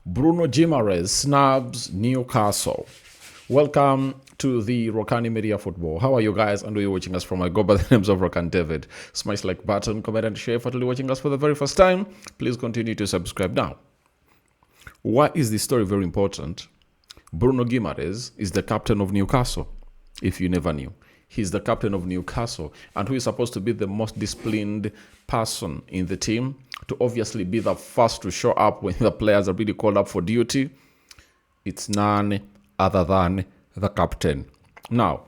Bruno Guimaraes snubs Newcastle. Welcome to the Rokani Media Football. How are you guys? And you're watching us from? I go by the names of Rokani David. Smash like button, comment and share. For watching us for the very first time, please continue to subscribe now. Why is this story very important? Bruno Guimaraes is the captain of Newcastle, if you never knew. He's the captain of Newcastle, and who is supposed to be the most disciplined person in the team, to obviously be the first to show up when the players are really called up for duty. It's none other than the captain. Now,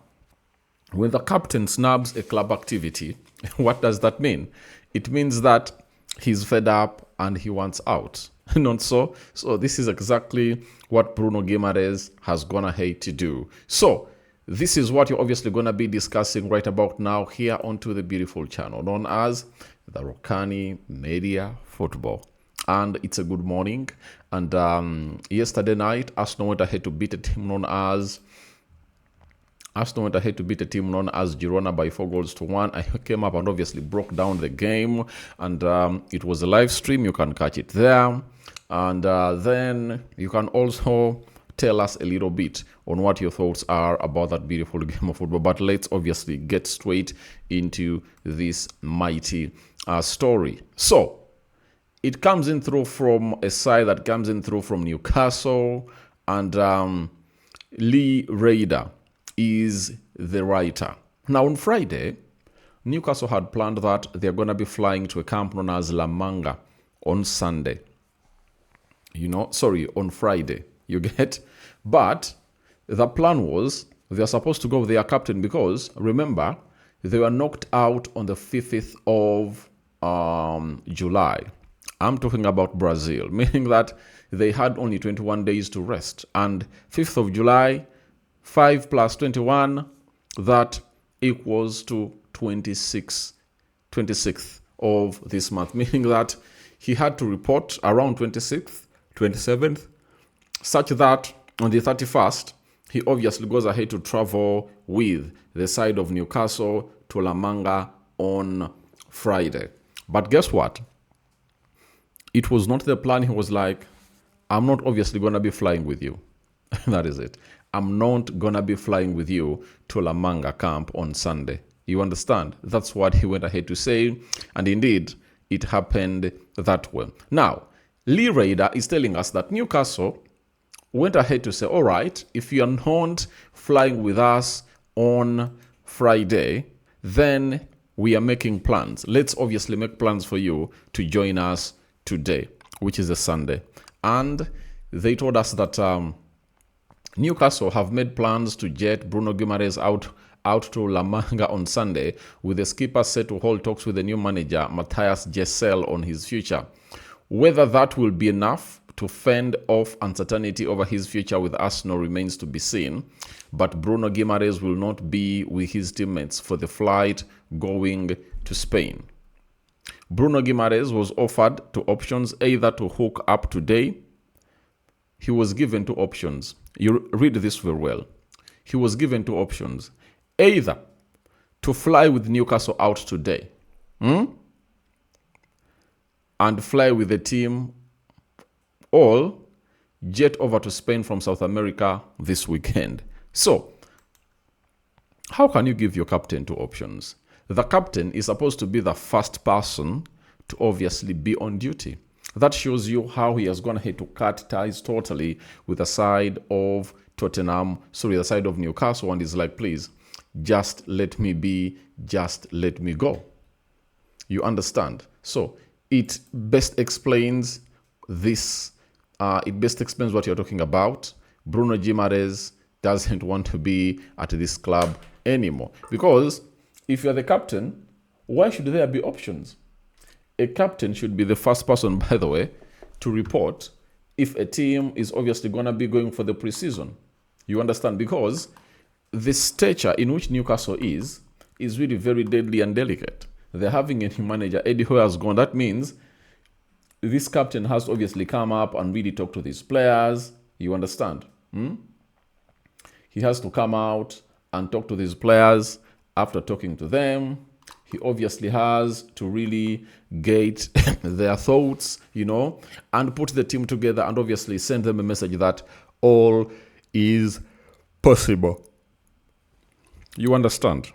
when the captain snubs a club activity, what does that mean? It means that he's fed up and he wants out. Not so? So this is exactly what Bruno Guimaraes has gone ahead to do. So this is what you're obviously going to be discussing right about now here onto the beautiful channel known as the Rokani Media Football. And it's a good morning. And yesterday night, Arsenal went ahead to beat a team known as Girona by 4-1. I came up and obviously broke down the game, and it was a live stream. You can catch it there, and then you can also tell us a little bit on what your thoughts are about that beautiful game of football. But let's obviously get straight into this mighty story. So it comes in through from a side that comes in through from Newcastle, and Lee Raider is the writer. Now on Friday, Newcastle had planned that they're going to be flying to a camp known as La Manga on Sunday. On Friday, you get? But the plan was they're supposed to go with their captain because, remember, they were knocked out on the 5th of July. I'm talking about Brazil, meaning that they had only 21 days to rest. And 5th of July, 5 plus 21, that equals to 26th of this month, meaning that he had to report around 26th, 27th, such that on the 31st, he obviously goes ahead to travel with the side of Newcastle to La Manga on Friday. But guess what? It was not the plan. He was like, I'm not obviously going to be flying with you. That is it. I'm not going to be flying with you to La Manga camp on Sunday. You understand? That's what he went ahead to say. And indeed, it happened that way. Now, Lee Raider is telling us that Newcastle went ahead to say, all right, if you are not flying with us on Friday, then we are making plans. Let's obviously make plans for you to join us today, which is a Sunday. And they told us that Newcastle have made plans to jet Bruno Guimaraes out to La Manga on Sunday, with the skipper set to hold talks with the new manager, Matthias Jessel, on his future. Whether that will be enough to fend off uncertainty over his future with Arsenal remains to be seen, but Bruno Guimaraes will not be with his teammates for the flight going to Spain. Bruno Guimaraes was offered two options, either to hook up today. He was given two options. You read this very well. He was given two options, either to fly with Newcastle out today, and fly with the team, or jet over to Spain from South America this weekend. So, how can you give your captain two options? The captain is supposed to be the first person to obviously be on duty. That shows you how he has gone ahead to cut ties totally with the side of the side of Newcastle, and is like, please, just let me be, just let me go. You understand? So it best explains this. It best explains what you're talking about. Bruno Guimaraes doesn't want to be at this club anymore. Because if you're the captain, why should there be options? A captain should be the first person, by the way, to report if a team is obviously going to be going for the preseason. You understand? Because the stature in which Newcastle is really very deadly and delicate. They're having a new manager. Eddie Howe has gone. That means this captain has to obviously come up and really talk to these players. You understand? He has to come out and talk to these players. After talking to them, He obviously has to really get their thoughts, and put the team together and obviously send them a message that all is possible. You understand?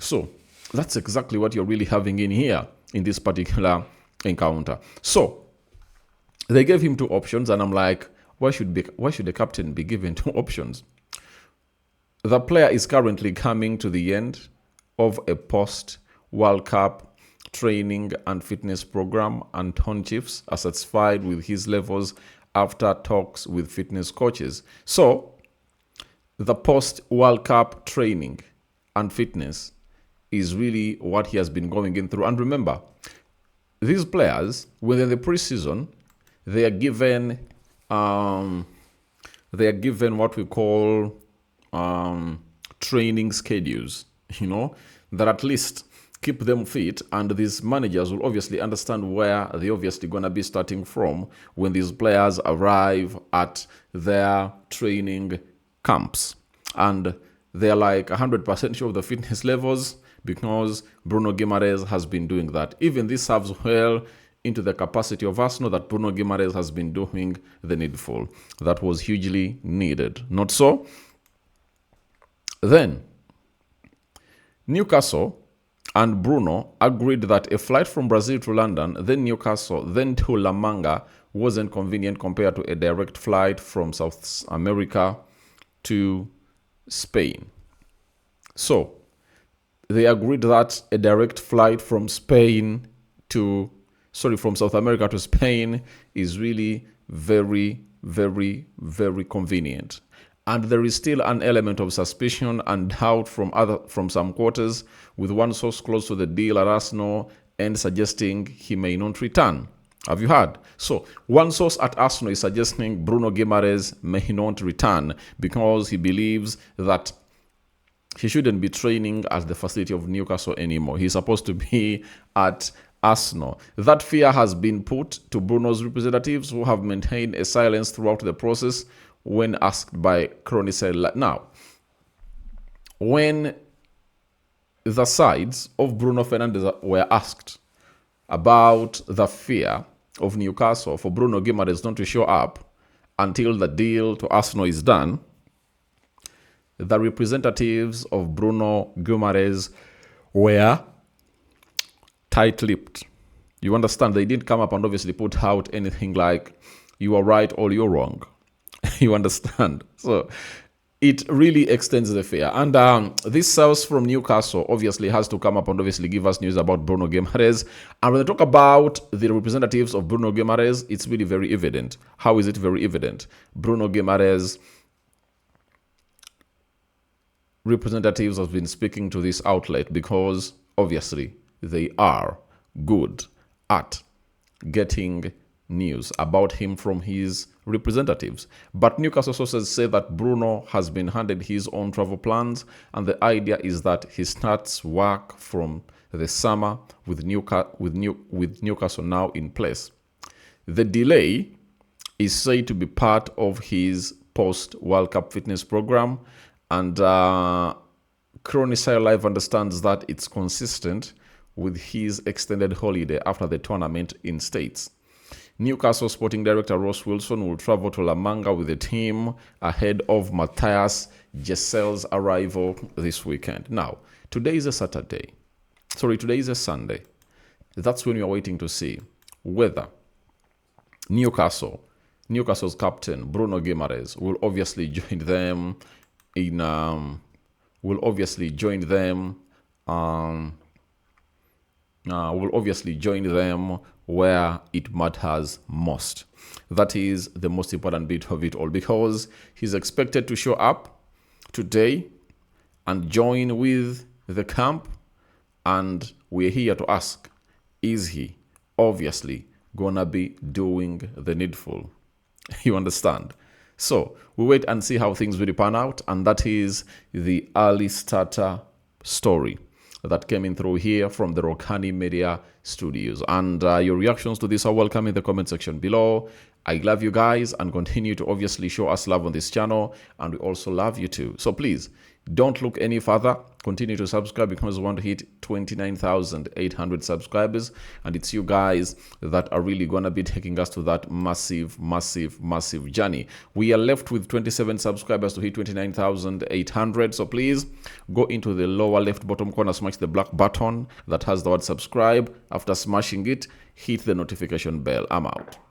So that's exactly what you're really having in here in this particular encounter. So they gave him two options, and I'm like, why should the captain be given two options? The player is currently coming to the end of a post-World Cup training and fitness program, and Ton Chiefs are satisfied with his levels after talks with fitness coaches. So the post-World Cup training and fitness is really what he has been going in through. And remember, these players, within the preseason, they are given what we call training schedules, that at least keep them fit, and these managers will obviously understand where they're obviously going to be starting from when these players arrive at their training camps. And they're like 100% sure of the fitness levels because Bruno Guimaraes has been doing that. Even this serves well into the capacity of Arsenal, that Bruno Guimaraes has been doing the needful. That was hugely needed. Not so? Then, Newcastle and Bruno agreed that a flight from Brazil to London, then Newcastle, then to La Manga wasn't convenient compared to a direct flight from South America to Spain. So, they agreed that a direct flight from South America to Spain is really very, very, very convenient. And there is still an element of suspicion and doubt from some quarters, with one source close to the deal at Arsenal and suggesting he may not return. Have you heard? So one source at Arsenal is suggesting Bruno Guimaraes may not return because he believes that he shouldn't be training at the facility of Newcastle anymore. He's supposed to be at Arsenal. That fear has been put to Bruno's representatives, who have maintained a silence throughout the process when asked by Chronicle. Now, when the sides of Bruno Fernandes were asked about the fear of Newcastle for Bruno Guimaraes not to show up until the deal to Arsenal is done, the representatives of Bruno Guimaraes were tight-lipped. You understand? They didn't come up and obviously put out anything like, you are right or you're wrong. You understand? So it really extends the fear. And this source from Newcastle obviously has to come up and obviously give us news about Bruno Guimaraes. And when they talk about the representatives of Bruno Guimaraes, it's really very evident. How is it very evident? Bruno Guimaraes representatives have been speaking to this outlet because obviously they are good at getting news about him from his representatives. But Newcastle sources say that Bruno has been handed his own travel plans, and the idea is that he starts work from the summer with Newcastle now in place. The delay is said to be part of his post-World Cup fitness program, and Chronicle Live understands that it's consistent with his extended holiday after the tournament in States. Newcastle sporting director Ross Wilson will travel to La Manga with the team ahead of Matthias Gissel's arrival this weekend. Now, today is a Sunday. That's when we are waiting to see whether Newcastle's captain Bruno Guimaraes will obviously join them where it matters most. That is the most important bit of it all, because he's expected to show up today and join with the camp, and we're here to ask, is he obviously gonna be doing the needful? You understand? So we wait and see how things really pan out, and that is the early starter story that came in through here from the Rokani Media Studios. And your reactions to this are welcome in the comment section below. I love you guys, and continue to obviously show us love on this channel, and we also love you too. So please don't look any further. Continue to subscribe because we want to hit 29,800 subscribers, and it's you guys that are really gonna be taking us to that massive journey. We are left with 27 subscribers to hit 29,800. So please go into the lower left bottom corner, smash the black button that has the word subscribe. After smashing it, hit the notification bell. I'm out.